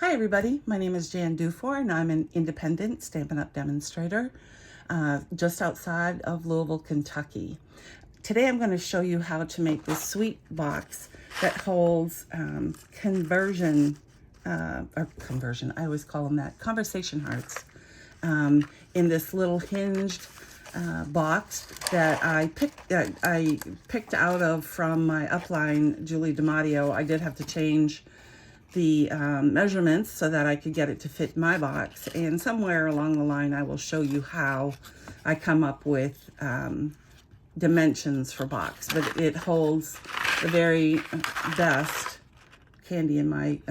Hi everybody, my name is Jan Dufour and I'm an independent Stampin' Up! Demonstrator just outside of Louisville, Kentucky. Today I'm going to show you how to make this sweet box that holds conversion, I always call them that, conversation hearts in this little hinged box that I picked out of from my upline, Julie DiMatteo. I did have to change the measurements so that I could get it to fit my box, and somewhere along the line I will show you how I come up with dimensions for box. But it holds the very best candy in my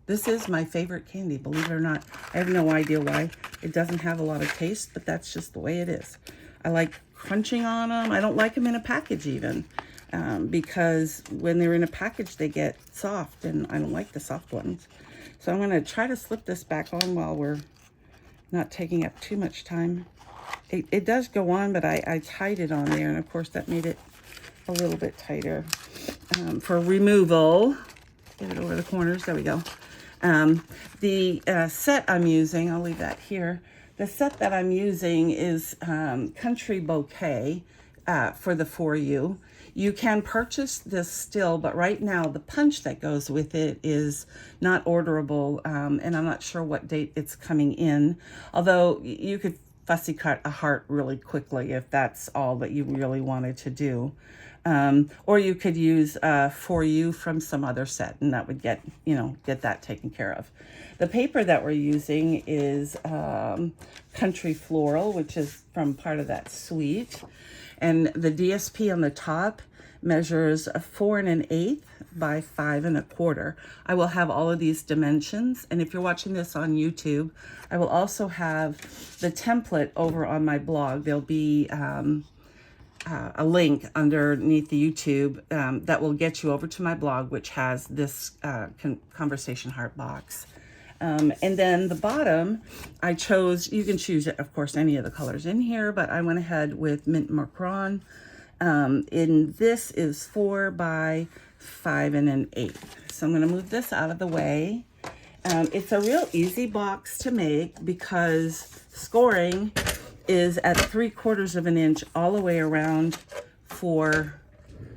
this is my favorite candy, believe it or not. I have no idea why. It doesn't have a lot of taste, but that's just the way it is. I like crunching on them. I don't like them in a package even. Because when they're in a package, they get soft, and I don't like the soft ones. So I'm going to try to slip this back on while we're not taking up too much time. It does go on, but I tied it on there, and of course that made it a little bit tighter. For removal, get it over the corners, there we go. The set I'm using, I'll leave that here. The set that I'm using is Country Bouquet for the For You. You can purchase this still, but right now the punch that goes with it is not orderable, and I'm not sure what date it's coming in. Although you could fussy cut a heart really quickly if that's all that you really wanted to do. Or you could use For You from some other set, and that would get that taken care of. The paper that we're using is Country Floral, which is from part of that suite. And the DSP on the top measures 4 1/8 by 5 1/4. I will have all of these dimensions. And if you're watching this on YouTube, I will also have the template over on my blog. There'll be a link underneath the YouTube that will get you over to my blog, which has this conversation heart box. And then the bottom, I chose, you can choose, of course, any of the colors in here, but I went ahead with Mint Macron. And this is 4 by 5 1/8. So I'm going to move this out of the way. It's a real easy box to make because scoring is at 3/4 of an inch all the way around for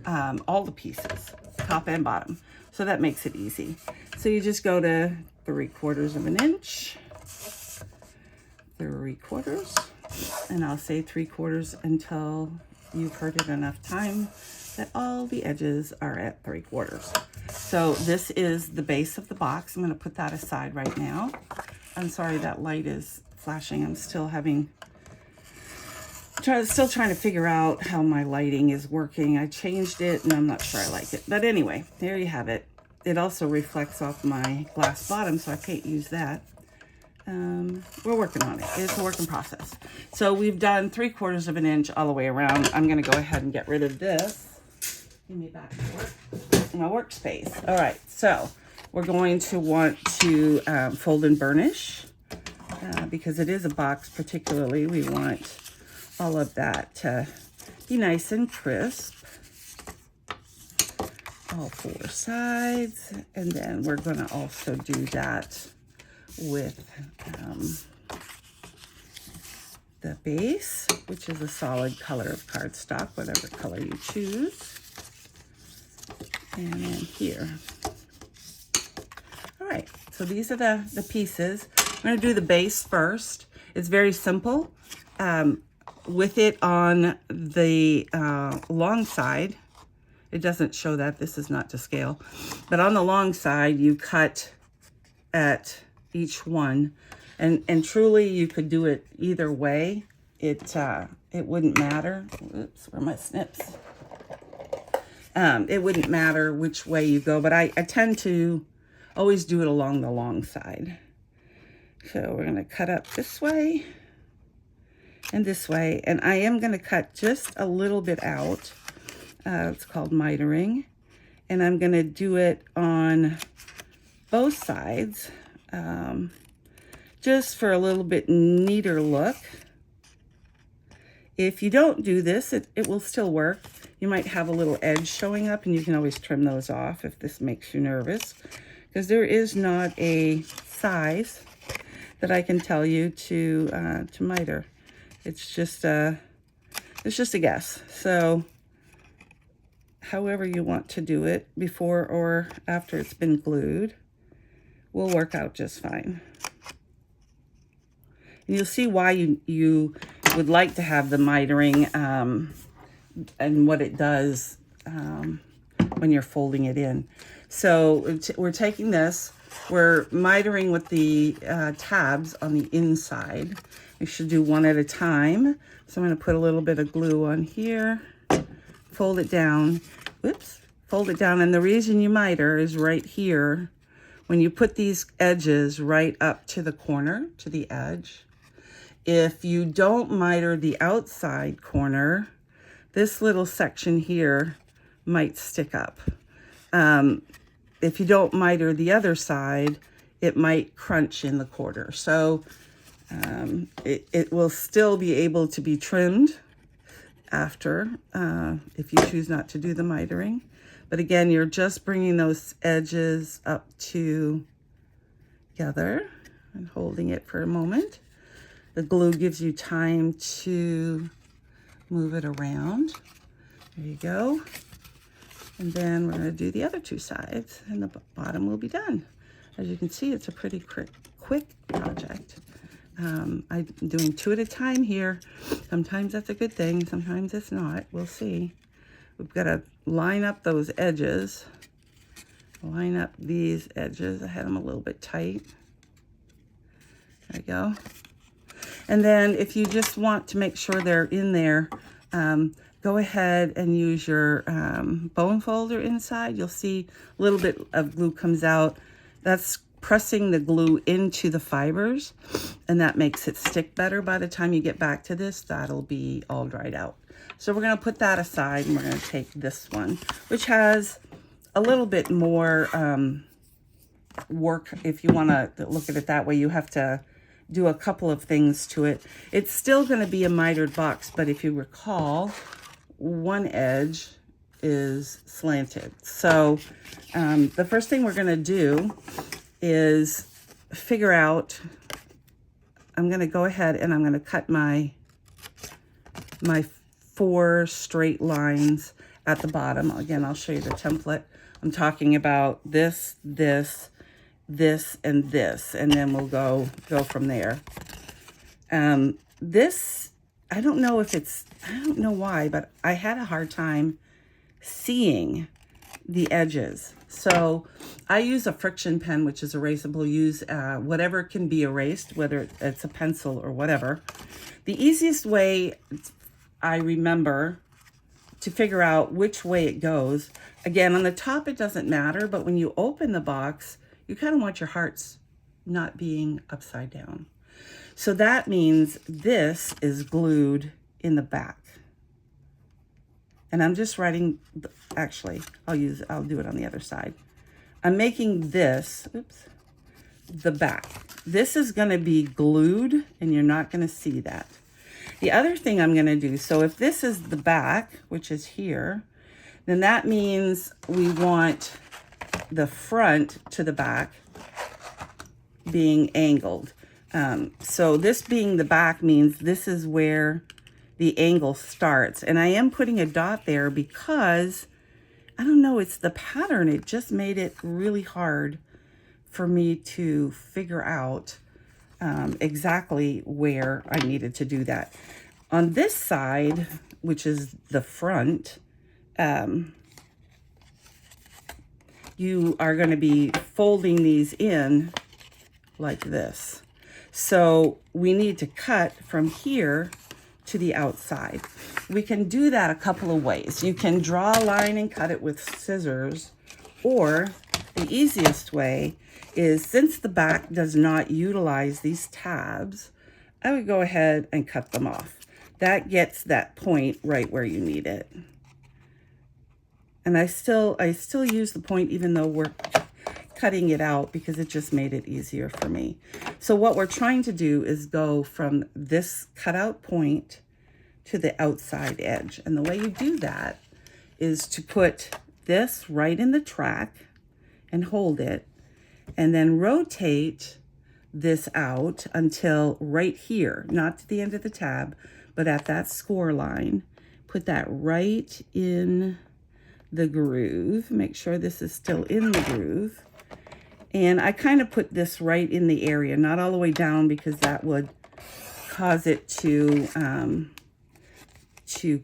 all the pieces, top and bottom. So that makes it easy. So you just go to 3/4 of an inch, 3/4, and I'll say 3/4 until you've heard it enough time that all the edges are at 3/4. So this is the base of the box. I'm going to put that aside right now. I'm sorry that light is flashing. I'm still still trying to figure out how my lighting is working. I changed it and I'm not sure I like it. But anyway, there you have it. It also reflects off my glass bottom, so I can't use that. We're working on it. It's a work in process. So we've done 3/4 of an inch all the way around. I'm going to go ahead and get rid of this. Give me back my workspace. All right, so we're going to want to fold and burnish because it is a box particularly. We want all of that to be nice and crisp. All 4 sides, and then we're going to also do that with the base, which is a solid color of cardstock, whatever color you choose. And then here. All right, so these are the pieces. I'm going to do the base first. It's very simple. With it on the long side, it doesn't show that, this is not to scale, but on the long side you cut at each one, and truly you could do it either way. It wouldn't matter. Oops, where are my snips? It wouldn't matter which way you go, but I tend to always do it along the long side. So we're going to cut up this way and this way, and I am going to cut just a little bit out. It's called mitering, and I'm going to do it on both sides just for a little bit neater look. If you don't do this, it will still work. You might have a little edge showing up, and you can always trim those off if this makes you nervous, because there is not a size that I can tell you to miter. It's just a guess. So however you want to do it, before or after it's been glued, will work out just fine. And you'll see why you would like to have the mitering and what it does when you're folding it in. So we're taking this, we're mitering with the tabs on the inside. We should do one at a time. So I'm going to put a little bit of glue on here, fold it down, whoops, fold it down. And the reason you miter is right here, when you put these edges right up to the corner, to the edge. If you don't miter the outside corner, this little section here might stick up. If you don't miter the other side, it might crunch in the quarter. So it will still be able to be trimmed after if you choose not to do the mitering. But again, you're just bringing those edges up together and holding it for a moment. The glue gives you time to move it around. There you go. And then we're going to do the other two sides, and the bottom will be done. As you can see, it's a pretty quick project. I'm doing 2 at a time here. Sometimes that's a good thing, sometimes it's not. We'll see. We've got to line up those edges. Line up these edges. I had them a little bit tight. There we go. And then if you just want to make sure they're in there, go ahead and use your bone folder inside. You'll see a little bit of glue comes out. That's pressing the glue into the fibers, and that makes it stick better. By the time you get back to this, that'll be all dried out. So we're going to put that aside, and we're going to take this one, which has a little bit more work. If you want to look at it that way, you have to do a couple of things to it. It's still going to be a mitered box, but if you recall, one edge is slanted. So the first thing we're going to do is figure out, I'm going to go ahead and I'm going to cut my 4 straight lines at the bottom. Again, I'll show you the template. I'm talking about this, this, this, and this, and then we'll go from there. This, I don't know if it's, I don't know why, but I had a hard time seeing the edges. So I use a friction pen, which is erasable. Use whatever can be erased, whether it's a pencil or whatever. The easiest way I remember to figure out which way it goes, again, on the top it doesn't matter, but when you open the box, you kind of want your hearts not being upside down. So that means this is glued in the back. And I'm just writing, actually, I'll do it on the other side. I'm making this, oops, the back. This is going to be glued, and you're not going to see that. The other thing I'm going to do, so if this is the back, which is here, then that means we want the front to the back being angled. So this being the back means this is where the angle starts. And I am putting a dot there because, I don't know, it's the pattern. It just made it really hard for me to figure out exactly where I needed to do that. On this side, which is the front, you are going to be folding these in like this. So we need to cut from here to the outside. We can do that a couple of ways. You can draw a line and cut it with scissors, or the easiest way is, since the back does not utilize these tabs, I would go ahead and cut them off. That gets that point right where you need it. And I still use the point even though we're cutting it out, because it just made it easier for me. So what we're trying to do is go from this cutout point to the outside edge. And the way you do that is to put this right in the track and hold it, and then rotate this out until right here, not to the end of the tab, but at that score line. Put that right in the groove. Make sure this is still in the groove. And I kind of put this right in the area, not all the way down, because that would cause it to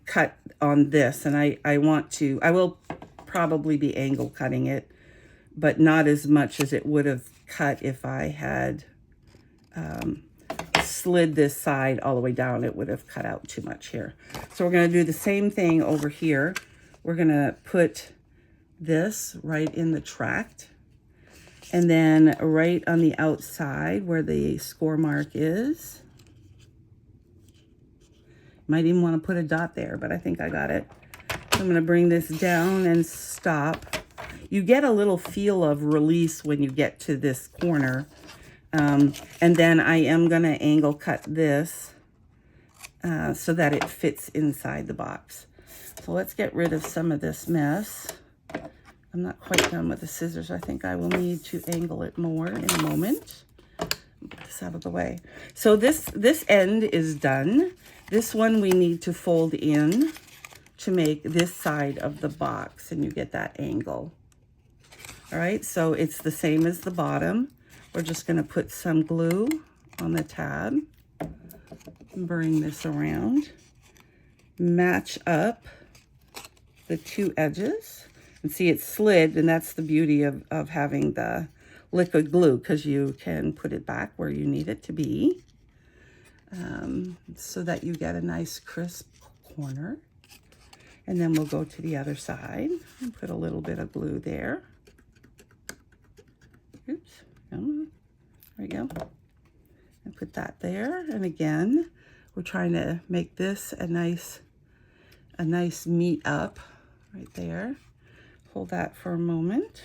cut on this. And I will probably be angle cutting it, but not as much as it would have cut if I had slid this side all the way down. It would have cut out too much here. So we're going to do the same thing over here. We're going to put this right in the tract, and then right on the outside where the score mark is. Might even want to put a dot there, but I think I got it. So I'm going to bring this down and stop. You get a little feel of release when you get to this corner. And then I am going to angle cut this so that it fits inside the box. So let's get rid of some of this mess. I'm not quite done with the scissors. I think I will need to angle it more in a moment. Get this out of the way. So this end is done. This one we need to fold in to make this side of the box, and you get that angle. All right, so it's the same as the bottom. We're just going to put some glue on the tab, bring this around, match up the two edges, and see it's slid, and that's the beauty of having the liquid glue, because you can put it back where you need it to be, so that you get a nice crisp corner. And then we'll go to the other side and put a little bit of glue there. Oops. There we go. And put that there. And again, we're trying to make this a nice meet up right there. Hold that for a moment.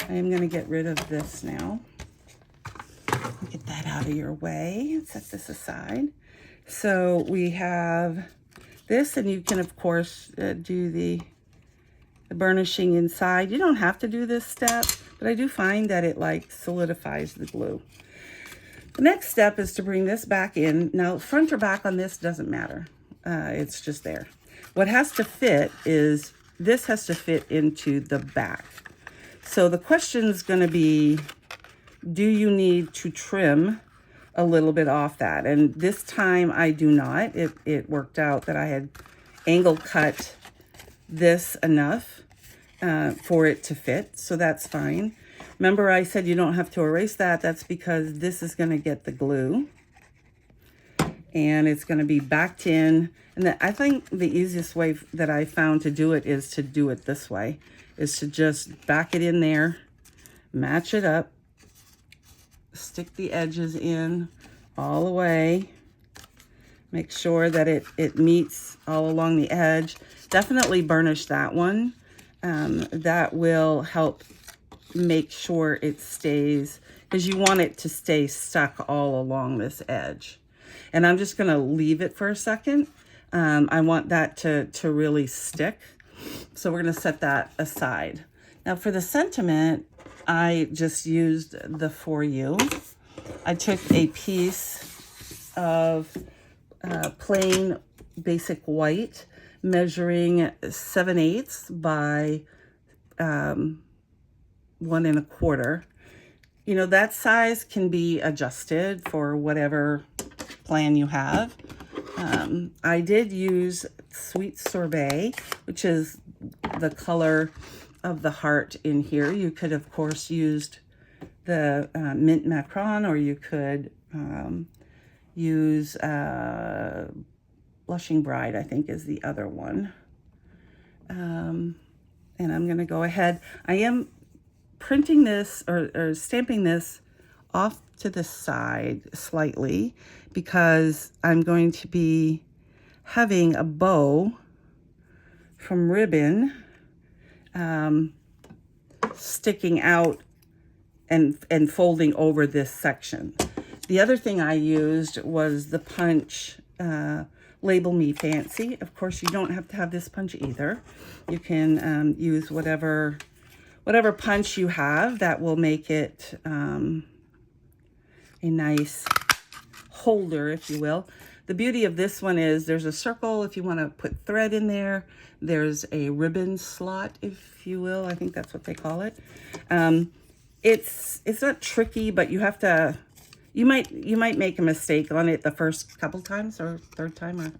I am going to get rid of this now. Get that out of your way and set this aside. So we have this, and you can of course do the burnishing inside. You don't have to do this step, but I do find that it like solidifies the glue. The next step is to bring this back in. Now, front or back on this doesn't matter. It's just there. What has to fit is this has to fit into the back. So the question is going to be, do you need to trim a little bit off that? And this time I do not. It worked out that I had angle cut this enough for it to fit, so that's fine. Remember I said you don't have to erase that. That's because this is going to get the glue, and it's going to be backed in. And I think the easiest way that I found to do it is to do it this way, is to just back it in there, match it up, stick the edges in all the way, make sure that it meets all along the edge. Definitely burnish that one. That will help make sure it stays, because you want it to stay stuck all along this edge. And I'm just going to leave it for a second. I want that to really stick. So we're going to set that aside. Now for the sentiment, I just used the For You. I took a piece of plain basic white, measuring 7/8 by 1 1/4. You know, that size can be adjusted for whatever plan you have. I did use Sweet Sorbet, which is the color of the heart in here. You could, of course, used the Mint Macron, or you could use Blushing Bride, I think is the other one. And I'm going to go ahead. I am printing this or stamping this off to the side slightly, because I'm going to be having a bow from ribbon sticking out and folding over this section. The other thing I used was the punch Label Me Fancy. Of course, you don't have to have this punch either. You can use whatever punch you have that will make it a nice holder, if you will. The beauty of this one is there's a circle if you want to put thread in there. There's a ribbon slot, if you will. I think that's what they call it. It's not tricky, but you have to, you might make a mistake on it the first couple times or third time, or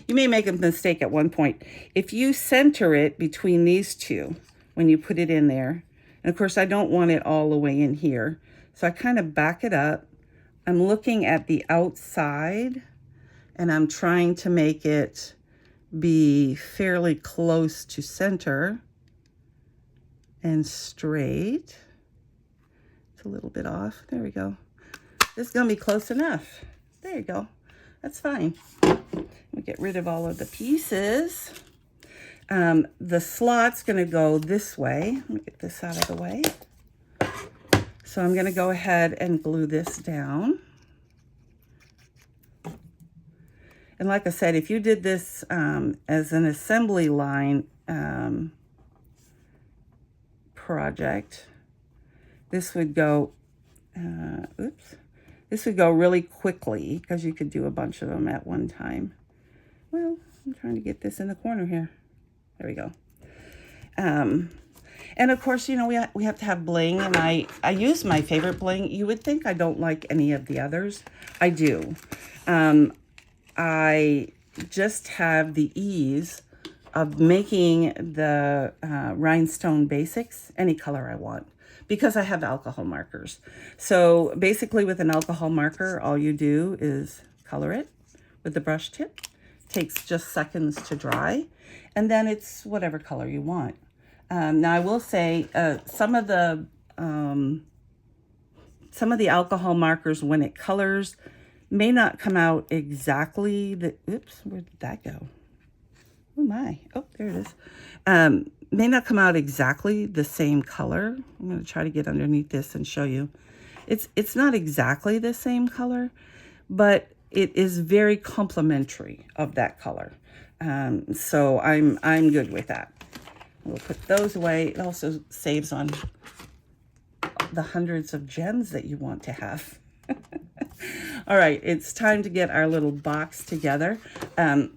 you may make a mistake at one point. If you center it between these two when you put it in there, and of course I don't want it all the way in here, so I kind of back it up. I'm looking at the outside and I'm trying to make it be fairly close to center and straight. It's a little bit off. There we go. This is going to be close enough. There you go. That's fine. We get rid of all of the pieces. The slot's going to go this way. Let me get this out of the way. So I'm going to go ahead and glue this down. And like I said, if you did this as an assembly line project, this would go, this would go really quickly because you could do a bunch of them at one time. Well, I'm trying to get this in the corner here. There we go. And of course, you know, we have to have bling, and I use my favorite bling. You would think I don't like any of the others. I do. I just have the ease of making the rhinestone basics any color I want because I have alcohol markers. So basically with an alcohol marker, all you do is color it with the brush tip. Takes just seconds to dry, and then it's whatever color you want. Now I will say some of the alcohol markers, when it colors, may not come out exactly the, oops, where did that go? Oh my, oh, there it is. May not come out exactly the same color. I'm going to try to get underneath this and show you. It's not exactly the same color, but it is very complementary of that color. So I'm good with that. We'll put those away. It also saves on the hundreds of gems that you want to have. All right, it's time to get our little box together. I'm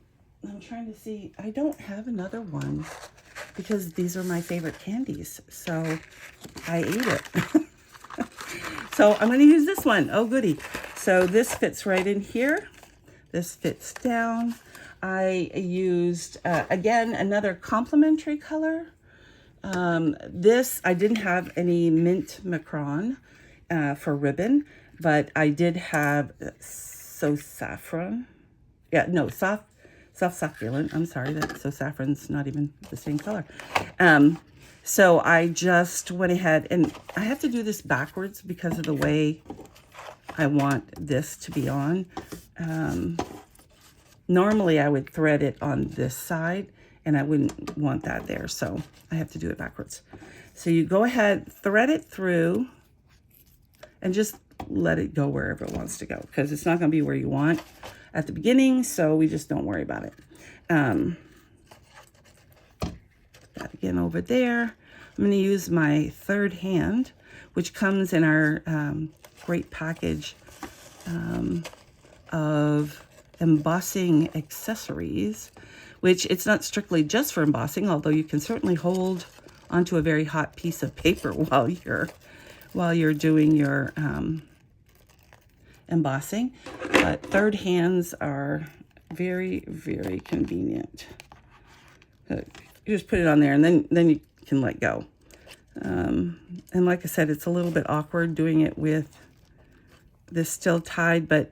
trying to see, I don't have another one because these are my favorite candies, so I ate it. So I'm going to use this one. Oh, goody. So this fits right in here. This fits down. I used, again, another complementary color. This, I didn't have any mint macron for ribbon, but I did have saffron. Yeah, no, soft succulent. I'm sorry, so saffron's not even the same color. So I just went ahead, and I have to do this backwards because of the way I want this to be on. Normally I would thread it on this side, and I wouldn't want that there, so I have to do it backwards. So you go ahead, thread it through, and just let it go wherever it wants to go, because it's not going to be where you want at the beginning, so we just don't worry about it. That again over there. I'm going to use my third hand, which comes in our great package of embossing accessories, which it's not strictly just for embossing, although you can certainly hold onto a very hot piece of paper while you're doing your embossing. But third hands are very, very convenient. You just put it on there, and then you can let go. And like I said, it's a little bit awkward doing it with this still tied, but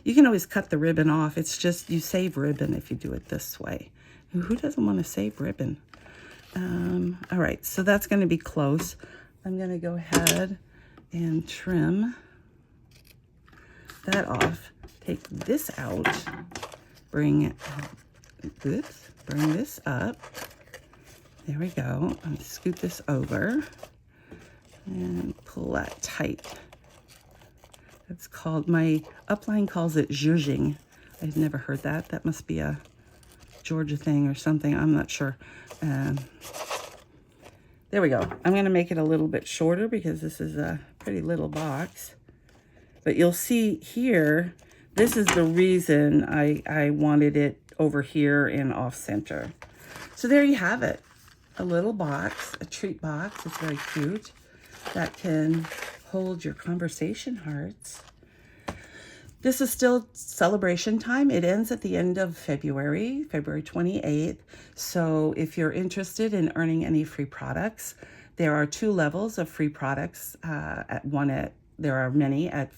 you can always cut the ribbon off. It's just you save ribbon if you do it this way. Who doesn't want to save ribbon? All right, so that's going to be close. I'm going to go ahead and trim that off. Take this out. Bring this up. There we go. I'm going to scoot this over and pull that tight. It's called, my upline calls it zhuzhing. I've never heard that. That must be a Georgia thing or something. I'm not sure. There we go. I'm going to make it a little bit shorter because this is a pretty little box. But you'll see here, this is the reason I wanted it over here and off center. So there you have it. A little box, a treat box. It's very cute. That can hold your conversation hearts. This is still celebration time. It ends at the end of February 28th. So if you're interested in earning any free products, there are 2 levels of free products. There are many at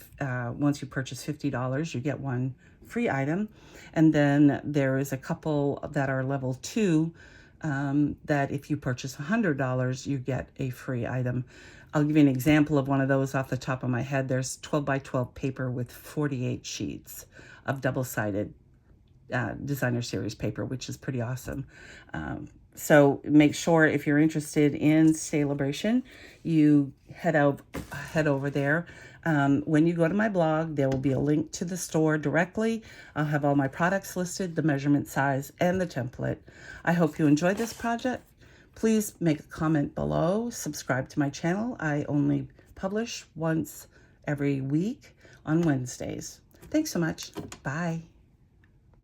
once you purchase $50, you get 1 free item. And then there is a couple that are level 2 that if you purchase $100, you get a free item. I'll give you an example of one of those off the top of my head. There's 12 by 12 paper with 48 sheets of double-sided designer series paper, which is pretty awesome. So make sure if you're interested in Celebration, you head over there. When you go to my blog, there will be a link to the store directly. I'll have all my products listed, the measurement size, and the template. I hope you enjoyed this project. Please make a comment below. Subscribe to my channel. I only publish once every week on Wednesdays. Thanks so much. Bye.